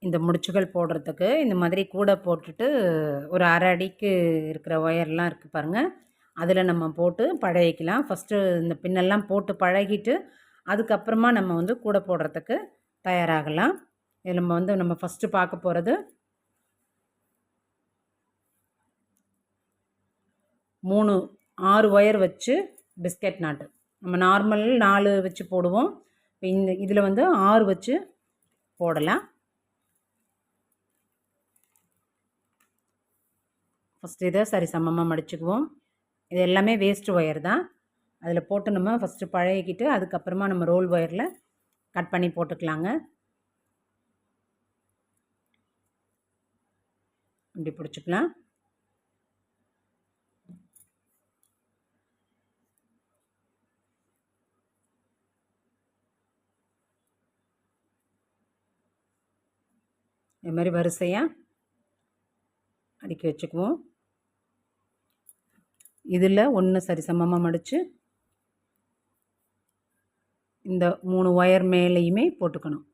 இந்த முடிச்சுகள் போடுறதுக்கு இந்த மாதிரி கூடை போட்டுட்டு ஒரு அரை அடிக்கு இருக்கிற ஒயர்லாம் இருக்குது பாருங்கள், அதில் நம்ம போட்டு பழகிக்கலாம். ஃபஸ்ட்டு இந்த பின்னெல்லாம் போட்டு பழகிட்டு அதுக்கப்புறமா நம்ம வந்து கூடை போடுறதுக்கு தயாராகலாம். இது நம்ம ஃபஸ்ட்டு பார்க்க போகிறது 6 ஒயர் வச்சு பிஸ்கட் நாட்டு. நம்ம நார்மல் 4 வச்சு போடுவோம். இப்போ இதில் வந்து 6 வச்சு போடலாம். ஃபஸ்ட்டு இதை சரி சமமாக மடிச்சுக்குவோம். இது எல்லாமே வேஸ்ட் ஒயர் தான். அதில் போட்டு நம்ம ஃபஸ்ட்டு பழகிக்கிட்டு அதுக்கப்புறமா நம்ம ரோல் ஒயரில் கட் பண்ணி போட்டுக்கலாங்க. இப்படி பிடிச்சிக்கலாம். இது மாதிரி வரிசையாக அடுக்கி வச்சுக்குவோம். இதில் ஒன்று சரி சமமாக மடித்து இந்த 3 ஒயர் மேலேயுமே போட்டுக்கணும்.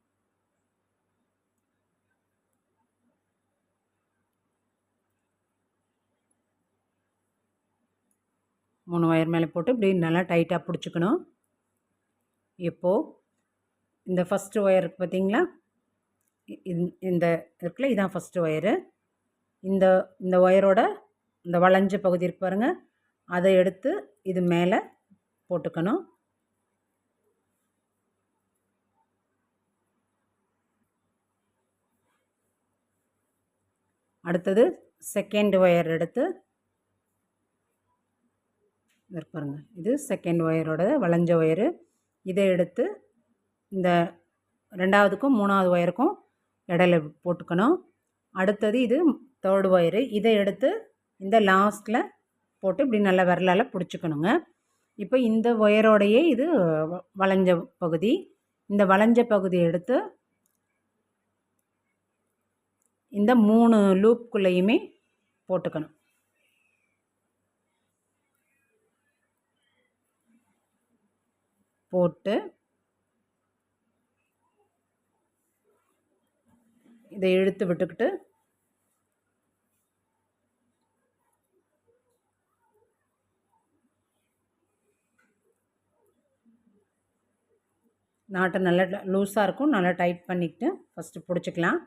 மூணு ஒயர் மேலே போட்டு இப்படி நல்லா டைட்டாக பிடிச்சிக்கணும். இப்போது இந்த ஃபஸ்ட்டு ஒயர் இருக்குது பார்த்தீங்களா, இந்த இருக்குல்ல, இதுதான் ஃபஸ்ட்டு ஒயரு. இந்த ஒயரோட இந்த வளைஞ்ச பகுதி இருக்கு பாருங்கள், அதை எடுத்து இது மேலே போட்டுக்கணும். அடுத்தது செகண்ட் ஒயர் எடுத்து பாருங்கள், இது செகண்ட் ஒயரோட வளைஞ்ச ஒயரு. இதை எடுத்து இந்த 2வதுக்கும் 3வது ஒயருக்கும் இடையில போட்டுக்கணும். அடுத்தது இது 3rd ஒயரு. இதை எடுத்து இந்த லாஸ்ட்டில் போட்டு இப்படி நல்லா விரலால் பிடிச்சிக்கணுங்க. இப்போ இந்த ஒயரோடையே இது வளைஞ்ச பகுதி. இந்த வளைஞ்ச பகுதியை எடுத்து இந்த 3 லூப்புக்குள்ளேயுமே போட்டுக்கணும். போட்டு இதை இழுத்து விட்டுக்கிட்டு நாட்டை நல்லா லூஸாக இருக்கும், நல்லா டைட் பண்ணிக்கிட்டு ஃபஸ்ட்டு பிடிச்சிக்கலாம்.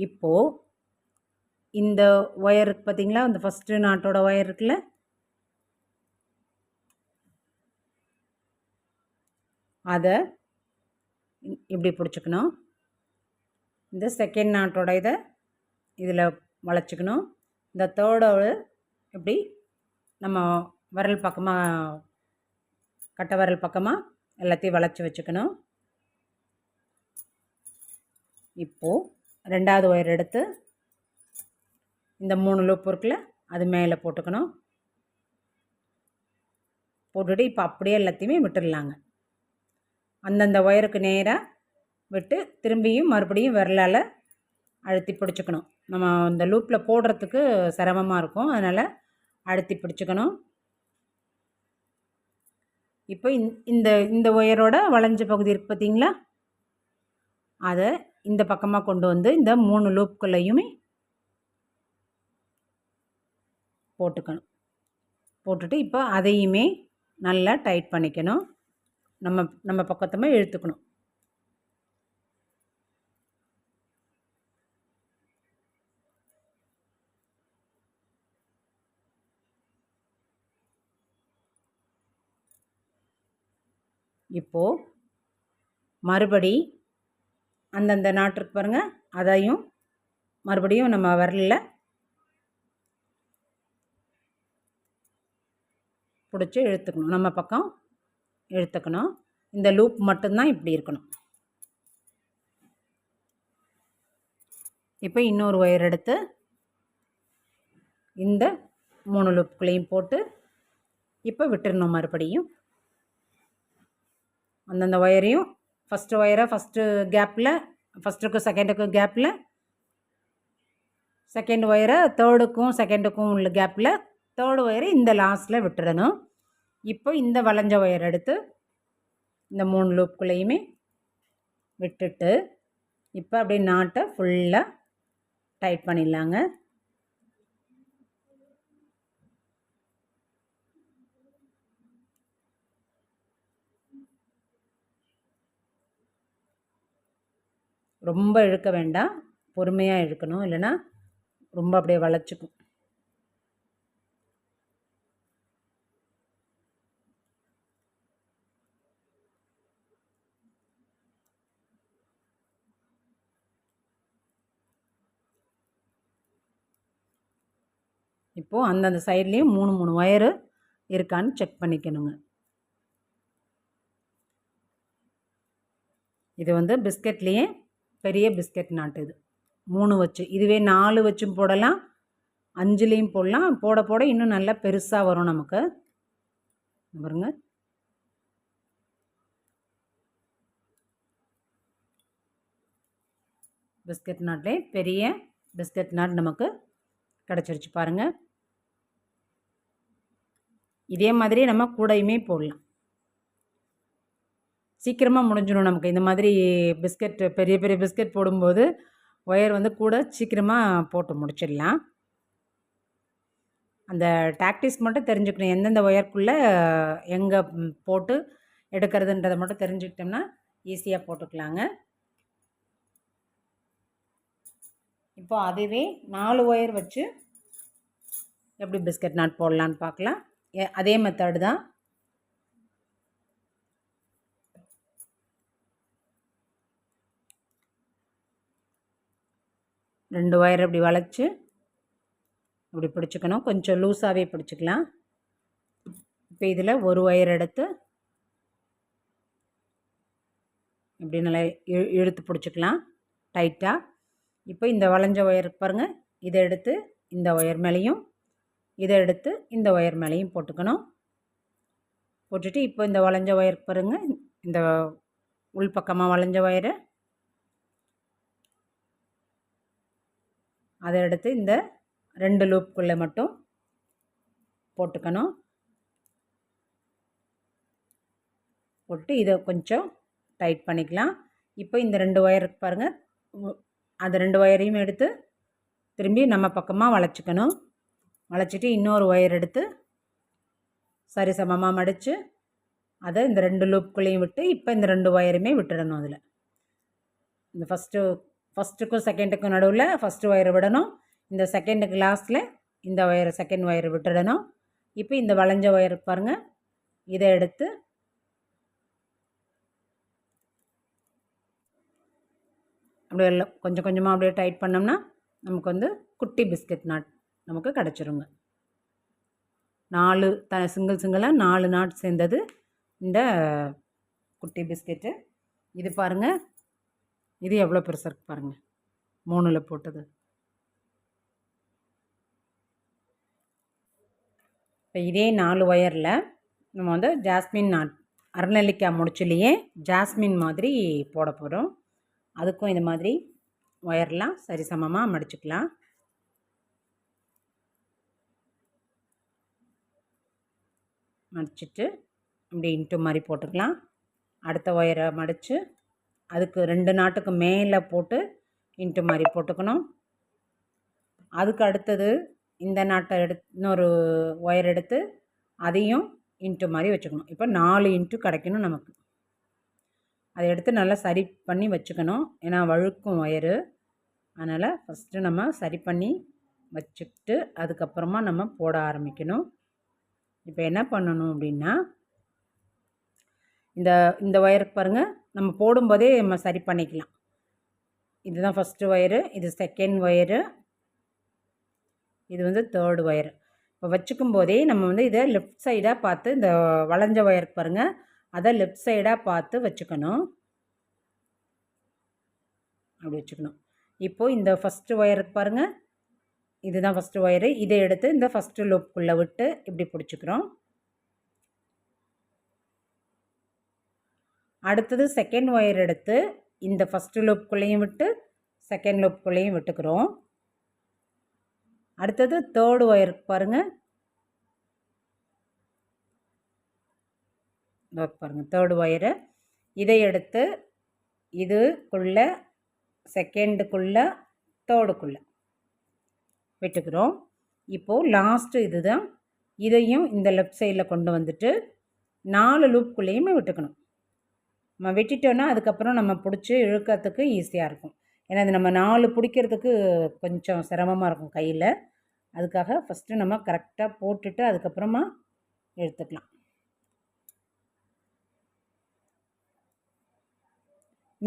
இப்போது இந்த ஒயர் பார்த்திங்களா, இந்த ஃபஸ்ட்டு நாட்டோட ஒயர் இருக்குல்ல, அதை இப்படி பிடிச்சிக்கணும். இந்த செகண்ட் நாட்டோட இதை இதில் வளைச்சிக்கணும். இந்த 3rd இப்படி நம்ம விரல் பக்கமாக, கட்டை விரல் பக்கமாக எல்லாத்தையும் வளைச்சி வச்சுக்கணும். இப்போது 2வது ஒயர் எடுத்து இந்த 3 லூப் இருக்குல்ல, அது மேலே போட்டுக்கணும். போட்டுட்டு இப்போ அப்படியே எல்லாத்தையுமே விட்டுடலாங்க. அந்தந்த ஒயருக்கு நேராக விட்டு திரும்பியும் மறுபடியும் விரலால் அழுத்தி பிடிச்சிக்கணும். நம்ம இந்த லூப்பில் போடுறதுக்கு சிரமமாக இருக்கும், அதனால் அழுத்தி பிடிச்சிக்கணும். இப்போ இந்த ஒயரோட வளைஞ்ச பகுதி இருக்குது பார்த்தீங்களா, அதை இந்த பக்கமாக கொண்டு வந்து இந்த 3 லூப்புக்குள்ளேயுமே போட்டுக்கணும். போட்டுட்டு இப்போ அதையுமே நல்லா டைட் பண்ணிக்கணும். நம்ம பக்கத்துமே இழுத்துக்கணும். இப்போது மறுபடி அந்தந்த நாட்டுக்கு பாருங்கள், அதையும் மறுபடியும் நம்ம விரலில் பிடிச்சி இழுத்துக்கணும். நம்ம பக்கம் இழுத்துக்கணும். இந்த லூப் மட்டும்தான் இப்படி இருக்கணும். இப்போ இன்னொரு ஒயர் எடுத்து இந்த 3 லூப்புக்குள்ளேயும் போட்டு இப்போ விட்டுடணும். மறுபடியும் அந்தந்த ஒயரையும் ஃபஸ்ட்டு ஒயரை ஃபஸ்ட்டு கேப்பில், ஃபஸ்ட்டுக்கும் செகண்டுக்கும் கேப்பில், செகண்ட் ஒயரை 3டுக்கும் செகண்டுக்கும் உள்ள கேப்பில், 3rd ஒயரை இந்த லாஸ்ட்டில் விட்டுடணும். இப்போ இந்த வளைஞ்ச ஒயர் எடுத்து இந்த 3 லூப்புக்குள்ளேயுமே விட்டுட்டு இப்போ அப்படியே நாட்டை ஃபுல்லாக டைட் பண்ணிடலாங்க. ரொம்ப இழுக்க வேண்டாம், பொறுமையாக இழுக்கணும், இல்லைன்னா ரொம்ப அப்படியே வளைச்சிக்கும். இப்போது அந்தந்த சைட்லேயும் 3 ஒயரு இருக்கான்னு செக் பண்ணிக்கணுங்க. இது வந்து பிஸ்கட்லேயே பெரிய பிஸ்கட் நாட்டு. இது 3 வச்சு, இதுவே 4 வச்சும் போடலாம், 5லேயும் போடலாம். போட போட இன்னும் நல்லா பெருசாக வரும் நமக்கு. பாருங்க, பிஸ்கட் நாட்லே பெரிய பிஸ்கட் நாட் நமக்கு கிடச்சிருச்சு பாருங்கள். இதே மாதிரி நம்ம கூடையுமே போடலாம். சீக்கிரமாக முடிஞ்சிடும் நமக்கு. இந்த மாதிரி பிஸ்கட் பெரிய பெரிய பிஸ்கட் போடும்போது ஒயர் வந்து கூட சீக்கிரமாக போட்டு முடிச்சிடலாம். அந்த டாக்டிஸ் மட்டும் தெரிஞ்சுக்கணும், எந்தெந்த ஒயருக்குள்ளே எங்கே போட்டு எடுக்கிறதுன்றதை மட்டும் தெரிஞ்சுக்கிட்டோம்னா ஈஸியாக போட்டுக்கலாங்க. இப்போ அதுவே 4 ஒயர் வச்சு எப்படி பிஸ்கட் நாட் போடலான்னு பார்க்கலாம். அதே மெத்தடு தான். ரெண்டு ஒயர் அப்படி வளைச்சி இப்படி பிடிச்சிக்கணும், கொஞ்சம் லூஸாகவே பிடிச்சிக்கலாம். இப்போ இதில் ஒரு ஒயர் எடுத்து இப்படி நல்லா இழுத்து பிடிச்சிக்கலாம் டைட்டாக. இப்போ இந்த வளைஞ்ச ஒயருக்கு பாருங்கள், இதை எடுத்து இந்த ஒயர் மேலேயும், இதை எடுத்து இந்த ஒயர் மேலேயும் போட்டுக்கணும். போட்டுட்டு இப்போ இந்த வளைஞ்ச ஒயருக்கு பாருங்கள், இந்த உள் பக்கமாக வளைஞ்ச ஒயரை அதை எடுத்து இந்த 2 லூப்புக்குள்ளே மட்டும் போட்டுக்கணும். போட்டு இதை கொஞ்சம் டைட் பண்ணிக்கலாம். இப்போ இந்த 2 ஒயருக்கு பாருங்கள், அந்த 2 ஒயரையும் எடுத்து திரும்பி நம்ம பக்கமாக வளைச்சிக்கணும். வளைச்சிட்டு இன்னொரு ஒயர் எடுத்து சரி சமமாக மடித்து அதை இந்த 2 லூப்புக்குள்ளேயும் விட்டு இப்போ இந்த 2 ஒயருமே விட்டுடணும். அதில் இந்த ஃபஸ்ட்டுக்கும் செகண்டுக்கும் நடுவில் ஃபஸ்ட்டு ஒயரை விடணும், இந்த செகண்டுக்கு லாஸ்ட்டில் இந்த ஒயரை செகண்ட் ஒயரை விட்டுடணும். இப்போ இந்த வளைஞ்ச ஒயர் பாருங்கள், இதை எடுத்து அப்படியே கொஞ்சம் கொஞ்சமாக அப்படியே டைட் பண்ணோம்னா நமக்கு வந்து குட்டி பிஸ்கட் நாட் நமக்கு கிடச்சிருங்க. 4 சிங்கிளாக 4 நாட் சேர்ந்தது இந்த குட்டி பிஸ்கெட்டு. இது பாருங்கள், இது எவ்வளோ பெருசாக இருக்குது பாருங்கள், 3ல் போட்டது. இப்போ இதே 4 ஒயரில் நம்ம வந்து ஜாஸ்மின் நாட், அரைநெல்லிக்காய் முடிச்சுலேயே ஜாஸ்மின் மாதிரி போட போகிறோம். அதுக்கும் இந்த மாதிரி ஒயர்லாம் சரி சமமாக மடிச்சுக்கலாம். மடிச்சுட்டு இப்படி இன்ட்டு மாதிரி போட்டுக்கலாம். அடுத்த ஒயரை மடித்து அதுக்கு 2 நாட்டுக்கு மேலே போட்டு இன்ட்டு மாதிரி போட்டுக்கணும். அதுக்கு அடுத்தது இந்த நாட்டை இன்னொரு ஒயர் எடுத்து அதையும் இன்ட்டு மாதிரி வச்சுக்கணும். இப்போ 4 இன்ட்டு கிடைக்கணும் நமக்கு. அதை எடுத்து நல்லா சரி பண்ணி வச்சுக்கணும், ஏன்னா வழுக்கும் ஒயரு. அதனால் ஃபஸ்ட்டு நம்ம சரி பண்ணி வச்சுக்கிட்டு அதுக்கப்புறமா நம்ம போட ஆரம்பிக்கணும். இப்போ என்ன பண்ணணும் அப்படின்னா, இந்த ஒயருக்கு பாருங்கள், நம்ம போடும்போதே நம்ம சரி பண்ணிக்கலாம். இதுதான் ஃபஸ்ட்டு ஒயரு, இது செகண்ட் ஒயரு, இது வந்து தேர்டு ஒயரு. இப்போ வச்சுக்கும் போதே நம்ம வந்து இதை லெஃப்ட் சைடாக பார்த்து, இந்த வளைஞ்ச ஒயருக்கு பாருங்கள், அதை லெஃப்ட் சைடாக பார்த்து வச்சுக்கணும். அப்படி வச்சுக்கணும். இப்போது இந்த ஃபஸ்ட்டு ஒயருக்கு பாருங்கள், இதுதான் ஃபஸ்ட்டு ஒயரு, இதை எடுத்து இந்த ஃபஸ்ட்டு லூப்புக்குள்ளே விட்டு இப்படி பிடிச்சிக்கிறோம். அடுத்தது செகண்ட் ஒயர் எடுத்து இந்த ஃபஸ்ட்டு லூப்புக்குள்ளேயும் விட்டு செகண்ட் லூப்புக்குள்ளேயும் விட்டுக்கிறோம். அடுத்தது தேர்டு ஒயருக்கு பாருங்கள், பாருங்கள் தேர்டு ஒயரு, இதை எடுத்து இதுக்குள்ளே செகண்டுக்குள்ளே தேர்டுக்குள்ளே விட்டுக்கிறோம். இப்போது லாஸ்ட்டு இது தான். இதையும் இந்த லெஃப்ட் சைடில் கொண்டு வந்துட்டு 4 லூப்புக்குள்ளேயுமே விட்டுக்கணும். நம்ம விட்டுட்டோன்னா அதுக்கப்புறம் நம்ம பிடிச்சி இழுக்கிறதுக்கு ஈஸியாக இருக்கும். ஏன்னா அது நம்ம 4 பிடிக்கிறதுக்கு கொஞ்சம் சிரமமாக இருக்கும் கையில். அதுக்காக ஃபஸ்ட்டு நம்ம கரெக்டாக போட்டுட்டு அதுக்கப்புறமா எடுத்துக்கலாம்.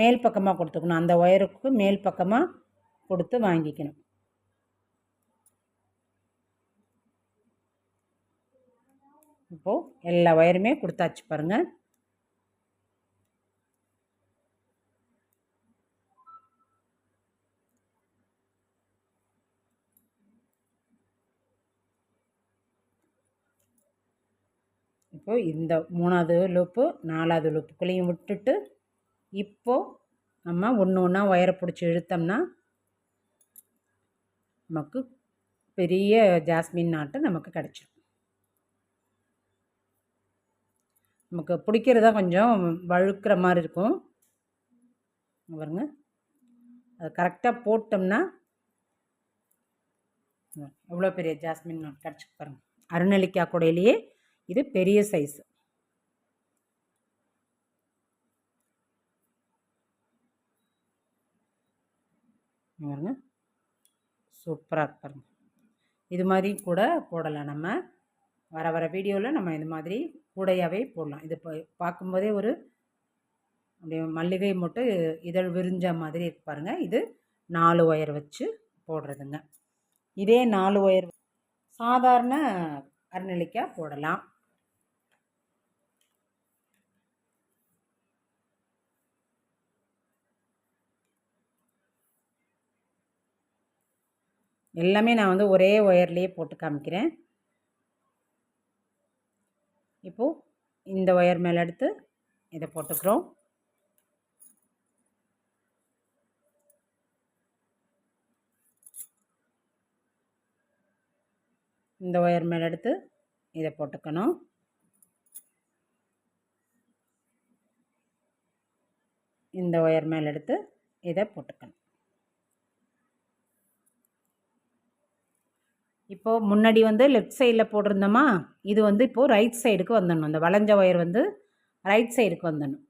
மேல் பக்கமாக கொடுத்துக்கணும். அந்த ஒயருக்கு மேல் பக்கமாக கொடுத்து வாங்கிக்கணும். இப்போது எல்லா ஒயருமே கொடுத்தாச்சு பாருங்கள். இப்போது இந்த 3வது லூப்பு 4வது லூப்புக்குள்ளேயும் விட்டுட்டு இப்போது நம்ம ஒன்று ஒன்றா ஒயரை பிடிச்சி இழுத்தோம்னா நமக்கு பெரிய ஜாஸ்மின் நாட்டு நமக்கு கிடச்சிடும். நமக்கு பிடிக்கிறதா கொஞ்சம் வழுக்கிற மாதிரி இருக்கும் பாருங்க. அது கரெக்டாக போட்டோம்னா எவ்வளோ பெரிய ஜாஸ்மின் நாட் கிடச்சி பாருங்கள். அருநெல்லிக்காய் கூடையிலேயே இது பெரிய சைஸ். பாருங்க சூப்பராக இருக்கு பாருங்கள். இது மாதிரி கூட போடலாம். நம்ம வர வீடியோவில் நம்ம இது மாதிரி கூடையாகவே போடலாம். இது பார்க்கும்போதே ஒரு அப்படியே மல்லிகை மொட்டு இதழ் விரிஞ்ச மாதிரி இருக்கு பாருங்கள். இது 4 ஒயர் வச்சு போடுறதுங்க. இதே 4 ஒயர் சாதாரண அருநெல்லிக்காய் போடலாம். எல்லாமே நான் வந்து ஒரே ஒயர்லேயே போட்டு காமிக்கிறேன். இப்போது இந்த ஒயர் மேலே எடுத்து இதை போட்டுக்கிறோம். இந்த ஒயர் மேலே எடுத்து இதை போட்டுக்கணும். இந்த ஒயர் மேலே எடுத்து இதை போட்டுக்கணும். இப்போது முன்னாடி வந்து லெஃப்ட் சைடில் போட்டிருந்தோமா, இது வந்து இப்போது ரைட் சைடுக்கு வந்துடணும். அந்த வளைஞ்ச ஒயர் வந்து ரைட் சைடுக்கு வந்துடணும்.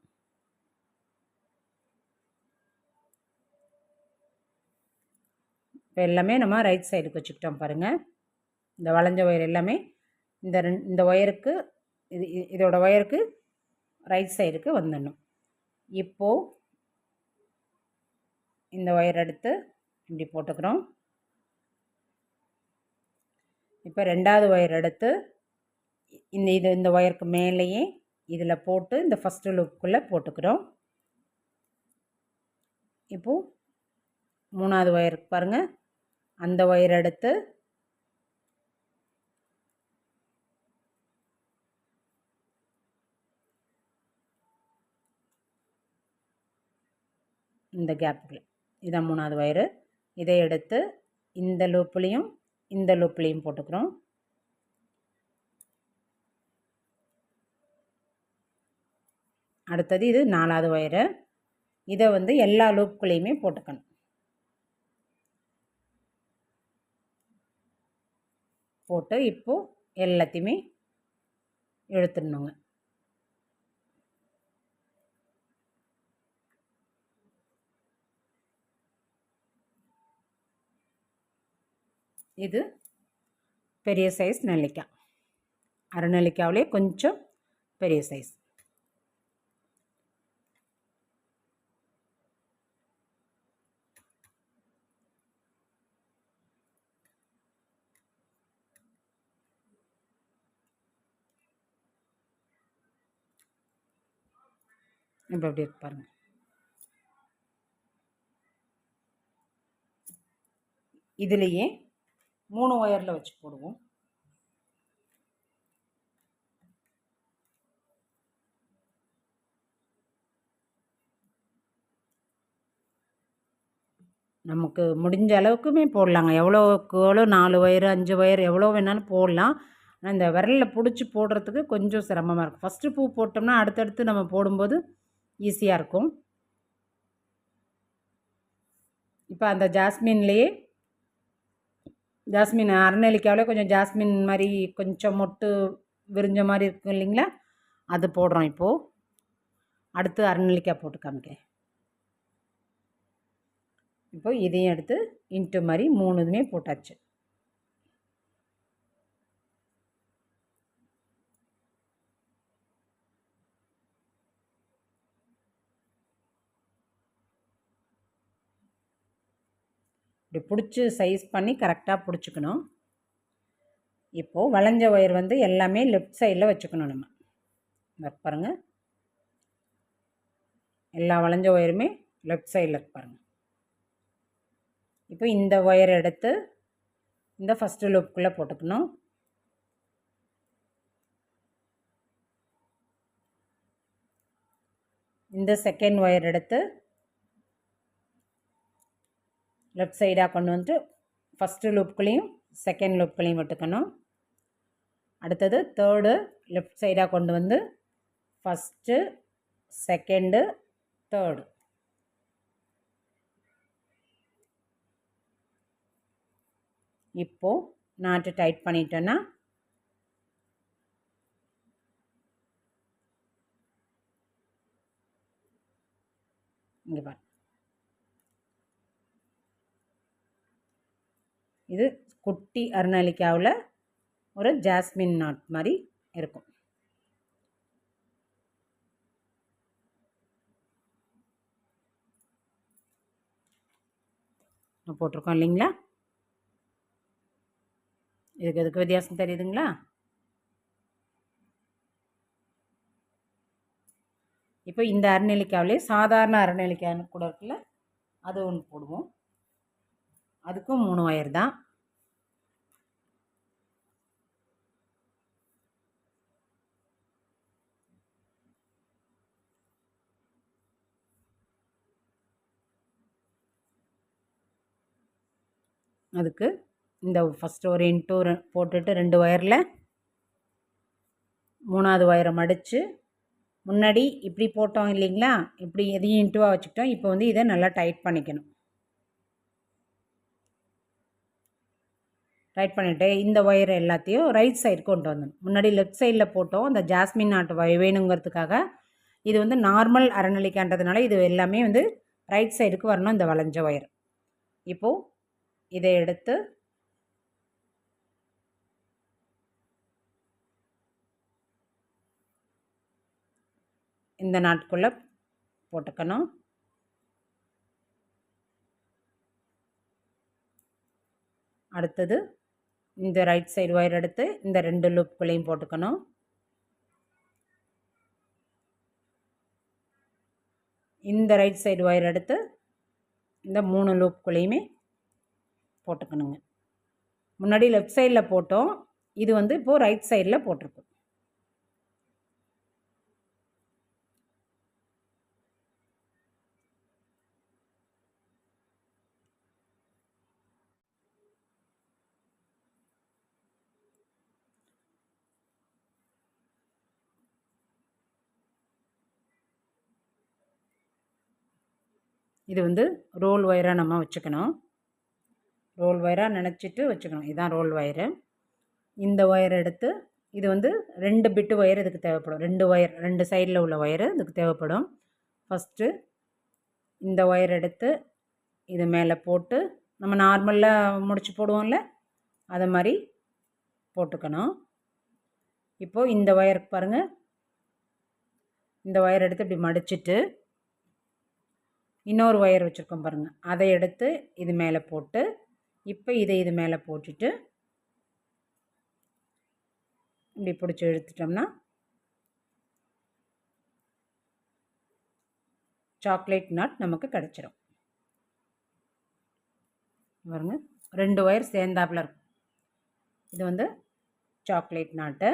இப்போ எல்லாமே நம்ம ரைட் சைடுக்கு வச்சுக்கிட்டோம் பாருங்கள். இந்த வளைஞ்ச ஒயர் எல்லாமே இந்த ஒயருக்கு இதோட ஒயருக்கு ரைட் சைடுக்கு வந்துடணும். இப்போது இந்த ஒயர் எடுத்து இப்படி போட்டுக்கிறோம். இப்போ 2வது ஒயர் எடுத்து இந்த ஒயருக்கு மேலேயே இதில் போட்டு இந்த ஃபஸ்ட்டு லூப்புக்குள்ளே போட்டுக்கிறோம். இப்போது 3வது ஒயருக்கு பாருங்கள். அந்த ஒயர் எடுத்து இந்த கேப்புக்குள்ளே இதான் 3வது ஒயரு. இதை எடுத்து இந்த லூப்லேயும் இந்த லூப்லேயும் போட்டுக்கிறோம். அடுத்தது இது 4வது ஒயரு. இதை வந்து எல்லா லூப்புக்குள்ளேயுமே போட்டுக்கணும். போட்டு இப்போது எல்லாத்தையுமே இழுத்துடணுங்க. இது பெரிய சைஸ் நெல்லிக்காய். அரைநெல்லிக்காவிலே கொஞ்சம் பெரிய சைஸ். இப்போ எப்படி இருக்கு பாருங்கள். இதுலேயே 3 ஒயரில் வச்சு போடுவோம். நமக்கு முடிஞ்ச அளவுக்குமே போடலாங்க. எவ்வளோக்கு எவ்வளோ 4 ஒயரு 5 ஒயர் எவ்வளோ வேணாலும் போடலாம். ஆனால் இந்த விரலில் பிடிச்சி போடுறதுக்கு கொஞ்சம் சிரமமாக இருக்கும். ஃபஸ்ட்டு பூ போட்டோம்னா அடுத்தடுத்து நம்ம போடும்போது ஈஸியாக இருக்கும். இப்போ அந்த ஜாஸ்மின் அரநெல்லிக்காவிலே கொஞ்சம் ஜாஸ்மின் மாதிரி கொஞ்சம் மொட்டு விரிஞ்ச மாதிரி இருக்கும் இல்லைங்களா, அது போடுறோம். இப்போது அடுத்து அரநெல்லிக்காய் போட்டு காமிக்கிறேன். இப்போ இதையும் எடுத்து இன்ட்டு மாதிரி 3 இதுவுமே போட்டாச்சு. இப்படி பிடிச்சி சைஸ் பண்ணி கரெக்டாக பிடிச்சிக்கணும். இப்போது வளைஞ்ச ஒயர் வந்து எல்லாமே லெஃப்ட் சைடில் வச்சுக்கணும். நம்ம பாருங்கள், எல்லா வளைஞ்ச ஒயருமே லெஃப்ட் சைடில் பாருங்கள். இப்போ இந்த ஒயர் எடுத்து இந்த ஃபஸ்ட்டு லூப்புக்குள்ளே போட்டுக்கணும். இந்த செகண்ட் ஒயர் எடுத்து லெஃப்ட் சைடாக கொண்டு வந்துட்டு ஃபஸ்ட்டு லூப்புக்குள்ளேயும் செகண்ட் லூப்புக்குள்ளேயும் விட்டுக்கணும். அடுத்தது தேர்டு லெஃப்ட் சைடாக கொண்டு வந்து ஃபஸ்ட்டு செகண்டு தேர்டு. இப்போது நாட்டு டைட் பண்ணிட்டோன்னா இங்கே பாருங்க, இது குட்டி அரநெல்லிக்காவில் ஒரு ஜாஸ்மின் நாட் மாதிரி இருக்கும். போட்டிருக்கோம் இல்லைங்களா, இதுக்கு வித்தியாசம் தெரியுதுங்களா? இப்போ இந்த அரநெல்லிக்காவிலே சாதாரண அரநெல்லிக்காய் கூட இருக்குல்ல, அது ஒன்று போடுவோம். அதுக்கும் 3 ஒயர் தான். அதுக்கு இந்த ஃபஸ்ட்டு ஒரு இன்ட்டு போட்டுட்டு 2 ஒயரில் 3ஆவது ஒயரை மடித்து முன்னாடி இப்படி போட்டோம் இல்லைங்களா, இப்படி எதையும் இன்ட்டுவாக வச்சுக்கிட்டோம். இப்போ வந்து இதை நல்லா டைட் பண்ணிக்கணும். டைட் பண்ணிவிட்டு இந்த ஒயரை எல்லாத்தையும் ரைட் சைடு கொண்டு வந்தோம். முன்னாடி லெஃப்ட் சைடில் போட்டோம், அந்த ஜாஸ்மின் நாட்டு வேணுங்கிறதுக்காக. இது வந்து நார்மல் அரநெல்லிக்கான்றதுனால இது எல்லாமே வந்து ரைட் சைடுக்கு வரணும், இந்த வளைஞ்ச ஒயர். இப்போது இதை எடுத்து இந்த நாட்டுக்குள்ளே போட்டுக்கணும். அடுத்தது இந்த ரைட் சைடு ஒயர் எடுத்து இந்த 2 லூப்புக்குள்ளேயும் போட்டுக்கணும். இந்த ரைட் சைடு ஒயர் எடுத்து இந்த 3 லூப்புக்குள்ளேயுமே போட்டுக்கணுங்க. முன்னாடி லெஃப்ட் சைடில் போட்டோம், இது வந்து இப்போது ரைட் சைடில் போட்டிருக்கோம். இது வந்து ரோல் ஒயராக நம்ம வச்சுக்கணும். ரோல் ஒயராக நினச்சிட்டு வச்சுக்கணும். இதுதான் ரோல் ஒயரு. இந்த ஒயர் எடுத்து இது வந்து 2 பிட்டு ஒயர் இதுக்கு தேவைப்படும். 2 ஒயர் 2 சைடில் உள்ள ஒயரு இதுக்கு தேவைப்படும். ஃபஸ்ட்டு இந்த ஒயர் எடுத்து இது மேலே போட்டு நம்ம நார்மலாக முடிச்சு போடுவோம்ல, அதை மாதிரி போட்டுக்கணும். இப்போது இந்த ஒயருக்கு பாருங்கள், இந்த ஒயர் எடுத்து இப்படி மடிச்சிட்டு இன்னொரு ஒயர் வச்சுருக்கோம் பாருங்கள், அதை எடுத்து இது மேலே போட்டு இப்போ இதை இது மேலே போட்டுட்டு இப்படி பிடிச்சி இழுத்துட்டோம்னா சாக்லேட் நாட் நமக்கு கிடச்சிரும். பாருங்க, 2 ஒயர் சேர்ந்தாப்பில் இருக்கும். இது வந்து சாக்லேட் நாட்டு.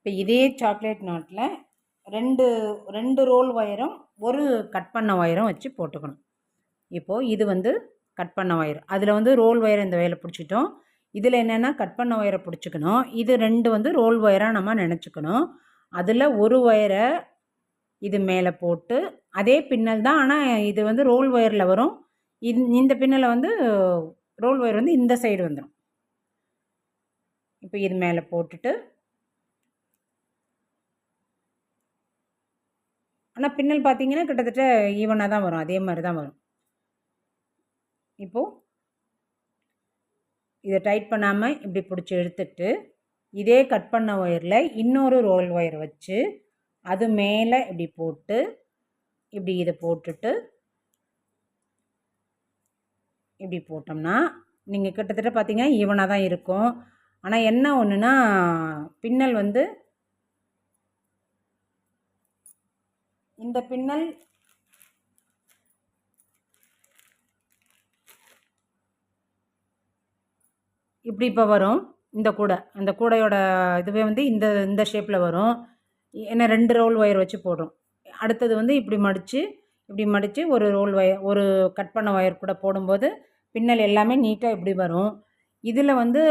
இப்போ இதே சாக்லேட் நாட்டில் ரெண்டு ரோல் ஒயரும் ஒரு கட் பண்ண ஒயரும் வச்சு போட்டுக்கணும். இப்போது இது வந்து கட் பண்ண ஒயர், அதில் வந்து ரோல் ஒயர் இந்த ஒயரை பிடிச்சிட்டோம். இதில் என்னென்னா கட் பண்ண ஒயரை பிடிச்சிக்கணும். இது 2 வந்து ரோல் ஒயராக நம்ம நினச்சிக்கணும். அதில் ஒரு ஒயரை இது மேலே போட்டு அதே பின்னல் தான். ஆனால் இது வந்து ரோல் ஒயரில் வரும். இந்த பின்னலை வந்து ரோல் ஒயர் வந்து இந்த சைடு வந்துடும். இப்போ இது மேலே போட்டுட்டு, ஆனால் பின்னல் பார்த்தீங்கன்னா கிட்டத்தட்ட ஈவனாக தான் வரும். அதே மாதிரி தான் வரும். இப்போது இதை டைட் பண்ணாமல் இப்படி பிடிச்சி எடுத்துட்டு இதே கட் பண்ண ஒயரில் இன்னொரு ரோல் ஒயர் வச்சு அது மேலே இப்படி போட்டு இப்படி இதை போட்டுட்டு இப்படி போட்டோம்னா நீங்கள் கிட்டத்தட்ட பார்த்தீங்கன்னா ஈவனாக தான் இருக்கும். ஆனால் என்ன ஒன்றுனா பின்னல் வந்து இந்த பின்னல் இப்படி இப்போ வரும். இந்த கூடை அந்த கூடையோட இதுவே வந்து இந்த இந்த ஷேப்பில் வரும். ஏன்னா 2 ரோல் ஒயர் வச்சு போடுறோம். அடுத்தது வந்து இப்படி மடித்து ஒரு ரோல் ஒயர் ஒரு கட் பண்ண ஒயர் கூட போடும்போது பின்னல் எல்லாமே நீட்டாக இப்படி வரும். இதில் வந்து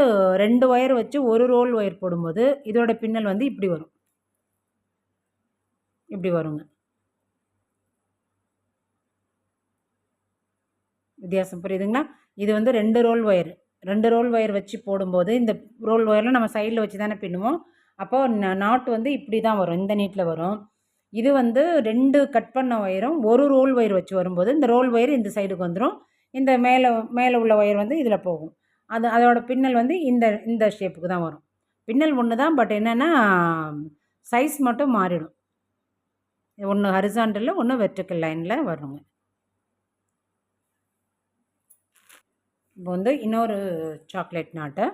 2 ஒயர் வச்சு ஒரு ரோல் ஒயர் போடும்போது இதோட பின்னல் வந்து இப்படி வரும். இப்படி வருங்க. வித்தியாசம் புரியுதுங்களா? இது வந்து 2 ரோல் ஒயர் வச்சு போடும்போது இந்த ரோல் ஒயரில் நம்ம சைடில் வச்சு தானே பின்னுவோம். அப்போது நாட் வந்து இப்படி தான் வரும். இந்த நீட்டில் வரும். இது வந்து 2 கட் பண்ண ஒயரும் ஒரு ரோல் ஒயர் வச்சு வரும்போது இந்த ரோல் ஒயர் இந்த சைடுக்கு வந்துடும். இந்த மேலே உள்ள ஒயர் வந்து இதில் போகும். அதோட பின்னல் வந்து இந்த ஷேப்புக்கு தான் வரும். பின்னல் ஒன்று தான். பட் என்னென்னா சைஸ் மட்டும் மாறிடும். ஒன்று ஹரிசாண்டலில் ஒன்று வெர்டிக்கல் லைனில் வருங்க. இப்போ வந்து இன்னொரு சாக்லேட் நாட்டை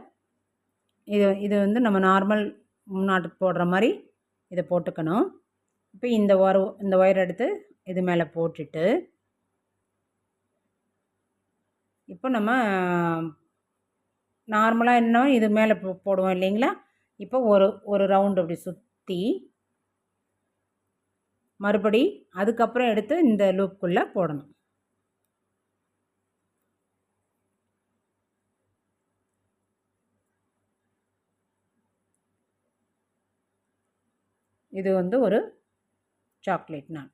இது வந்து நம்ம நார்மல் நாட்டுக்கு போடுற மாதிரி இதை போட்டுக்கணும். இப்போ இந்த ஒயர் எடுத்து இது மேலே போட்டுட்டு இப்போ நம்ம நார்மலாக என்ன இது மேலே போடுவோம் இல்லைங்களா? இப்போ ஒரு ரவுண்டு அப்படி சுற்றி மறுபடி அதுக்கப்புறம் எடுத்து இந்த லூப்புக்குள்ளே போடணும். இது வந்து ஒரு சாக்லேட் நாட்.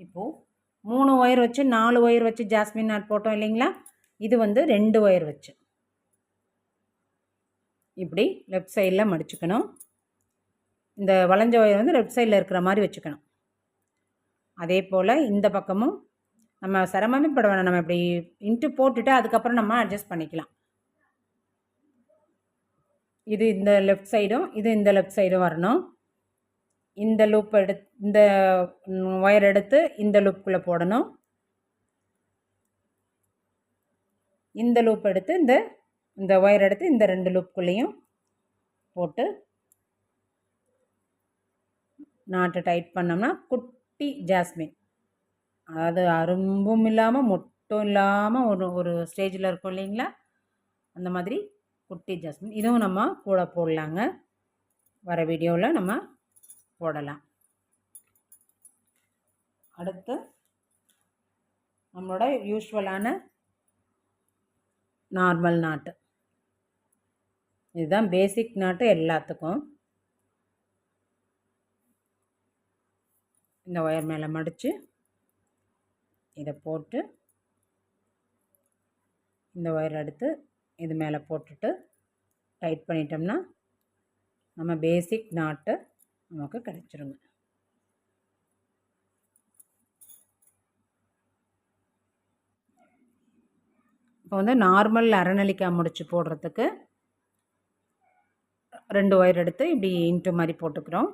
இப்போது 3 ஒயர் வச்சு 4 ஒயர் வச்சு ஜாஸ்மின் நாட் போட்டோம் இல்லைங்களா? இது வந்து 2 ஒயர் வச்சு இப்படி லெஃப்ட் சைடில் மடிச்சுக்கணும். இந்த வளைஞ்ச ஒயர் வந்து லெஃப்ட் சைடில் இருக்கிற மாதிரி வச்சுக்கணும். அதே போல் இந்த பக்கமும் நம்ம சிரமமே பட வேணாம். நம்ம இப்படி இன்ட்டு போட்டுட்டு அதுக்கப்புறம் நம்ம அட்ஜஸ்ட் பண்ணிக்கலாம். இது இந்த லெஃப்ட் சைடும் இது இந்த லெஃப்ட் சைடும் வரணும். இந்த லூப் இந்த ஒயர் எடுத்து இந்த லூப்புக்குள்ளே போடணும். இந்த லூப் எடுத்து இந்த ஒயர் எடுத்து இந்த 2 லூப்புக்குள்ளேயும் போட்டு நாட்டை டைட் பண்ணோம்னா குட்டி ஜாஸ்மின், அதாவது அரும்பும் இல்லாமல் மொட்டும் இல்லாமல் ஒரு ஸ்டேஜில் இருக்கும் இல்லைங்களா? அந்த மாதிரி குட்டி ஜாஸ்மின். இதுவும் நம்ம கூட போடலாங்க. வர வீடியோவில் நம்ம போடலாம். அடுத்து நம்மளோட யூஸ்வலான நார்மல் நாட்டு, இதுதான் பேசிக் நாட்டு எல்லாத்துக்கும். இந்த ஒயர் மேலே மடித்து இதை போட்டு இந்த ஒயர் எடுத்து இது மேலே போட்டுட்டு டைட் பண்ணிட்டோம்னா நம்ம பேசிக் நாட்டு நமக்கு கிடைச்சிருங்க. இப்போ வந்து நார்மல் அரைநெல்லிக்காய் முடிச்சு போடுறதுக்கு 2 ஒயர் எடுத்து இப்படி இன்ட்டு மாதிரி போட்டுக்கிறோம்.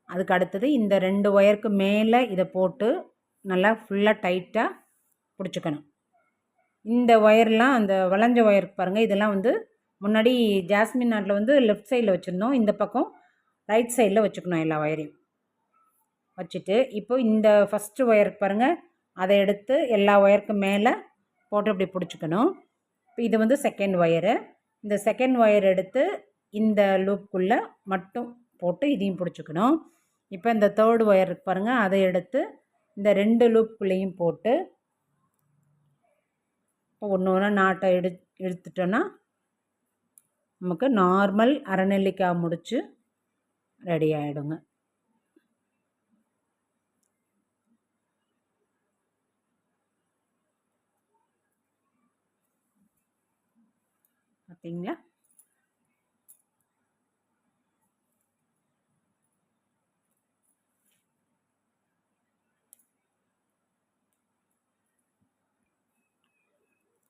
அதுக்கு அடுத்தது இந்த 2 ஒயருக்கு மேலே இதை போட்டு நல்லா ஃபுல்லாக டைட்டாக பிடிச்சிக்கணும். இந்த ஒயர்லாம் அந்த வளைஞ்ச ஒயருக்கு பாருங்கள், இதெல்லாம் வந்து முன்னாடி ஜாஸ்மின் நாட்டில் வந்து லெஃப்ட் சைடில் வச்சுருந்தோம். இந்த பக்கம் ரைட் சைடில் வச்சுக்கணும். எல்லா ஒயரையும் வச்சுட்டு இப்போ இந்த ஃபஸ்ட்டு ஒயருக்கு பாருங்கள், அதை எடுத்து எல்லா ஒயருக்கு மேலே போட்டு இப்படி பிடிச்சிக்கணும். இப்போ இது வந்து செகண்ட் ஒயரு. இந்த செகண்ட் ஒயர் எடுத்து இந்த லூப்புக்குள்ளே மட்டும் போட்டு இதையும் பிடிச்சிக்கணும். இப்போ இந்த தேர்டு ஒயருக்கு பாருங்கள், அதை எடுத்து இந்த 2 லூப்புக்குள்ளேயும் போட்டு இப்போ ஒன்று ஒன்றா நாட்டை எடுத்துட்டோன்னா நமக்கு நார்மல் அரை நெல்லிக்காய் முடிச்சு ரெடி ஆகிடுங்க. பார்த்தீங்களா?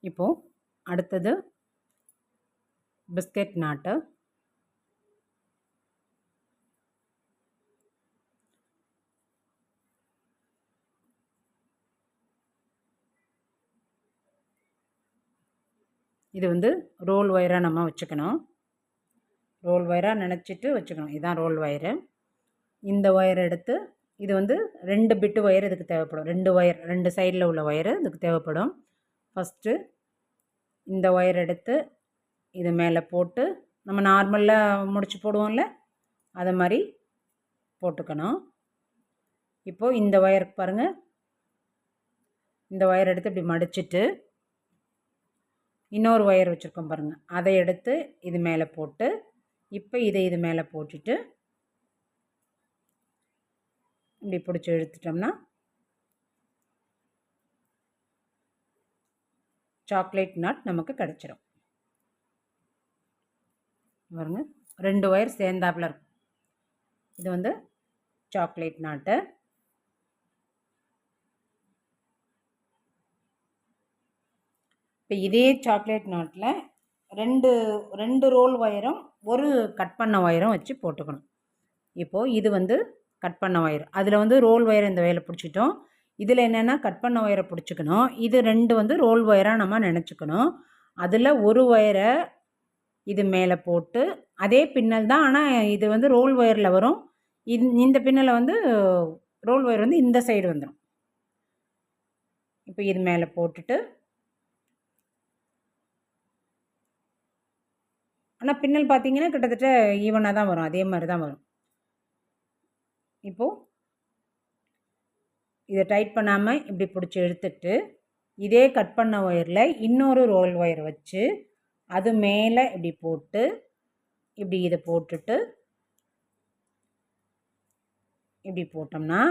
இப்போது அடுத்தது பிஸ்கட் நாட்டு. இது வந்து ரோல் ஒயராக நம்ம வச்சுக்கணும். ரோல் ஒயராக நினச்சிட்டு வச்சுக்கணும். இதுதான் ரோல் ஒயரு. இந்த ஒயர் எடுத்து இது வந்து 2 பிட்டு ஒயர் இதுக்கு தேவைப்படும். 2 ஒயர் 2 சைடில் உள்ள ஒயரு இதுக்கு தேவைப்படும். ஃபஸ்ட்டு இந்த ஒயர் எடுத்து இது மேலே போட்டு நம்ம நார்மலாக முடிச்சு போடுவோம்ல, அதை மாதிரி போட்டுக்கணும். இப்போது இந்த ஒயர் பாருங்கள், இந்த ஒயர் எடுத்து இப்படி மடிச்சிட்டு இன்னொரு ஒயர் வச்சுருக்கோம் பாருங்கள், அதை எடுத்து இது மேலே போட்டு இப்போ இதை இது மேலே போட்டுட்டு இப்படி பிடிச்சி இழுத்துட்டோம்னா சாக்லேட் நட் நமக்கு கிடச்சிரும். பாருங்க, 2 ஒயர் சேர்ந்தாப்பில் இருக்கும். இது வந்து சாக்லேட் நாட்டு. இப்போ இதே சாக்லேட் நாட்டில் ரெண்டு ரோல் ஒயரும் ஒரு கட் பண்ண ஒயரும் வச்சு போட்டுக்கணும். இப்போது இது வந்து கட் பண்ண ஒயர், அதில் வந்து ரோல் ஒயர் இந்த வயரை பிடிச்சிட்டோம். இதில் என்னென்னா கட் பண்ண ஒயரை பிடிச்சிக்கணும். இது 2 வந்து ரோல் ஒயராக நம்ம நினச்சிக்கணும். அதில் ஒரு ஒயரை இது மேலே போட்டு அதே பின்னல் தான், ஆனால் இது வந்து ரோல் ஒயரில் வரும். இந்த பின்னலை வந்து ரோல் ஒயர் வந்து இந்த சைடு வந்துடும். இப்போ இது மேலே போட்டுட்டு, ஆனால் பின்னல் பார்த்தீங்கன்னா கிட்டத்தட்ட ஈவனாக தான் வரும், அதே மாதிரி தான் வரும். இப்போது இதை டைட் பண்ணாமல் இப்படி பிடிச்சி எடுத்துட்டு இதே கட் பண்ண ஒயரில் இன்னொரு ரோல் ஒயர் வச்சு அது மேலே இப்படி போட்டு இப்படி இதை போட்டுட்டு இப்படி போட்டோம்னா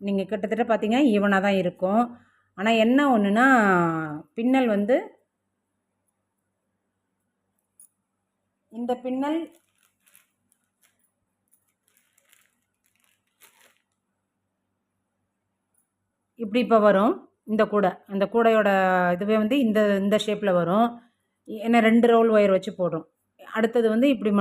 நீங்கள் கிட்டத்தட்ட பார்த்தீங்கன்னா ஈவனாக தான் இருக்கும். ஆனால் என்ன ஒன்றுனா பின்னல் வந்து இந்த பின்னல் இப்படி இப்போ வரும். இந்த கூடை, அந்த கூடையோட இதுவே வந்து இந்த ஷேப்பில் வரும். ஏன்னா 2 ரோல் ஒயர் வச்சு போடுறோம். அடுத்தது வந்து இப்படி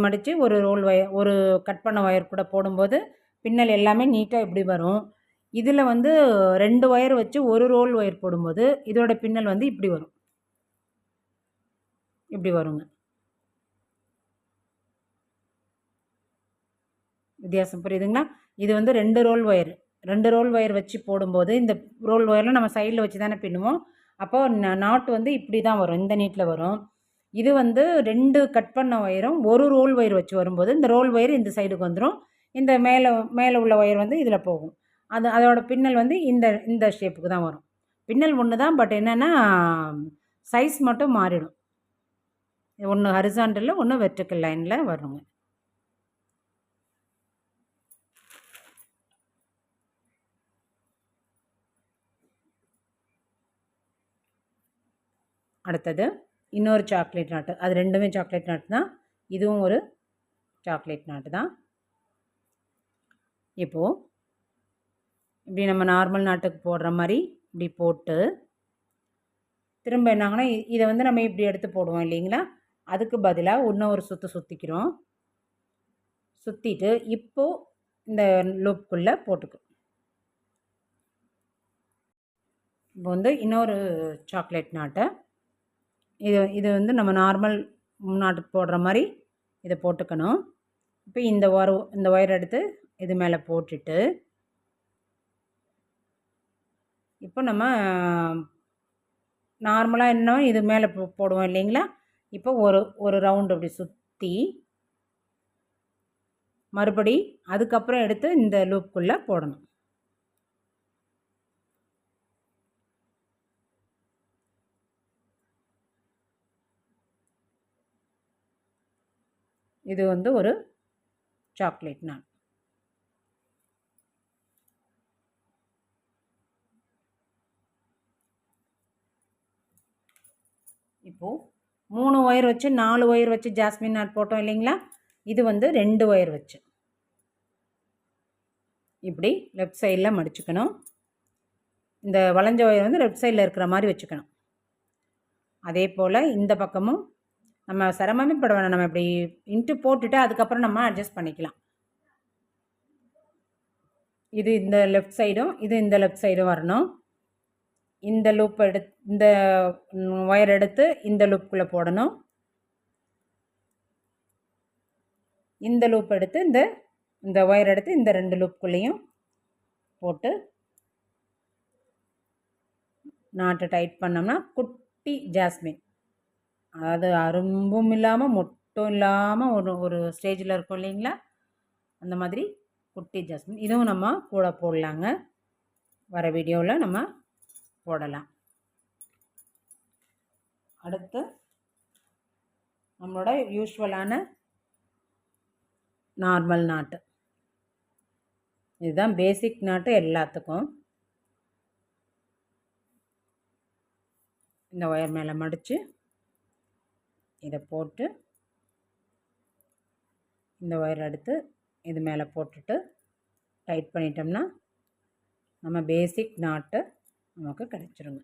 மடித்து ஒரு ரோல் ஒயர், ஒரு கட் பண்ண ஒயர் கூட போடும்போது பின்னல் எல்லாமே நீட்டாக இப்படி வரும். இதில் வந்து 2 ஒயர் வச்சு ஒரு ரோல் ஒயர் போடும்போது இதோட பின்னல் வந்து இப்படி வரும், இப்படி வருங்க. வித்தியாசம் புரியுதுங்களா? இது வந்து 2 ரோல் ஒயர் வச்சு போடும்போது இந்த ரோல் ஒயரில் நம்ம சைடில் வச்சு தானே பின்னுவோம். அப்போது நாட் வந்து இப்படி தான் வரும், இந்த நீட்டில் வரும். இது வந்து 2 கட் பண்ண ஒயரும் ஒரு ரோல் ஒயர் வச்சு வரும்போது இந்த ரோல் ஒயர் இந்த சைடுக்கு வந்துடும். இந்த மேலே உள்ள ஒயர் வந்து இதில் போகும். அதோட பின்னல் வந்து இந்த ஷேப்புக்கு தான் வரும். பின்னல் ஒன்று தான், பட் என்னென்னா சைஸ் மட்டும் மாறிடும். ஒன்று ஹரிசாண்டலில், ஒன்று வெர்டிக்கல் லைனில் வருங்க. அடுத்தது இன்னொரு சாக்லேட் நாட்டு. அது 2மே சாக்லேட் நாட்டு தான். இதுவும் ஒரு சாக்லேட் நாட்டு தான். இப்போது இப்படி நம்ம நார்மல் நாட்டுக்கு போடுற மாதிரி இப்படி போட்டு திரும்ப என்னாங்கன்னா இதை வந்து நம்ம இப்படி எடுத்து போடுவோம் இல்லைங்களா, அதுக்கு பதிலாக இன்னும் ஒரு சுற்றிக்கிறோம். சுற்றிட்டு இப்போது இந்த லூப்புக்குள்ளே போட்டுக்கிறோம். இப்போ வந்து இன்னொரு சாக்லேட் நாட்டை இது வந்து நம்ம நார்மல் நாட்டுக்கு போடுற மாதிரி இதை போட்டுக்கணும். இப்போ இந்த ஒயர் எடுத்து இது மேலே போட்டுட்டு இப்போ நம்ம நார்மலாக என்ன இது மேலே போடுவோம் இல்லைங்களா, இப்போ ஒரு ரவுண்டு அப்படி சுற்றி மறுபடி அதுக்கப்புறம் எடுத்து இந்த லூப்புக்குள்ளே போடணும். இது வந்து ஒரு சாக்லேட் நாட். இப்போது 3 ஒயர் வச்சு 4 ஒயர் வச்சு ஜாஸ்மின் நாட் போட்டோம் இல்லைங்களா? இது வந்து 2 ஒயர் வச்சு இப்படி லெஃப்ட் சைடில் மடிச்சுக்கணும். இந்த வளைஞ்ச ஒயர் வந்து லெஃப்ட் சைடில் இருக்கிற மாதிரி வச்சுக்கணும். அதே போல் இந்த பக்கமும் நம்ம சிரமமே பட வேணாம். நம்ம இப்படி இன்ட்டு போட்டுட்டு அதுக்கப்புறம் நம்ம அட்ஜஸ்ட் பண்ணிக்கலாம். இது இந்த லெஃப்ட் சைடும் இது இந்த லெஃப்ட் சைடும் வரணும். இந்த லூப் இந்த ஒயர் எடுத்து இந்த லூப்புக்குள்ளே போடணும். இந்த லூப் எடுத்து இந்த ஒயர் எடுத்து இந்த 2 லூப்புக்குள்ளேயும் போட்டு நாட்டை டைட் பண்ணோம்னா குட்டி ஜாஸ்மின், அதாவது அரும்பும் இல்லாமல் மொட்டும் இல்லாமல் ஒரு ஸ்டேஜில் இருக்கும் இல்லைங்களா? அந்த மாதிரி குட்டி ஜாஸ்மின். இதுவும் நம்ம கூட போடலாங்க. வர வீடியோவில் நம்ம போடலாம். அடுத்து நம்மளோட யூஸ்வலான நார்மல் நாட்டு, இதுதான் பேசிக் நாட்டு எல்லாத்துக்கும். இந்த ஒயர் மேலே மடித்து இதை போட்டு இந்த ஒயர் எடுத்து இது மேலே போட்டுட்டு டைட் பண்ணிட்டோம்னா நம்ம பேசிக் நாட்டு நமக்கு கிடைச்சிருங்க.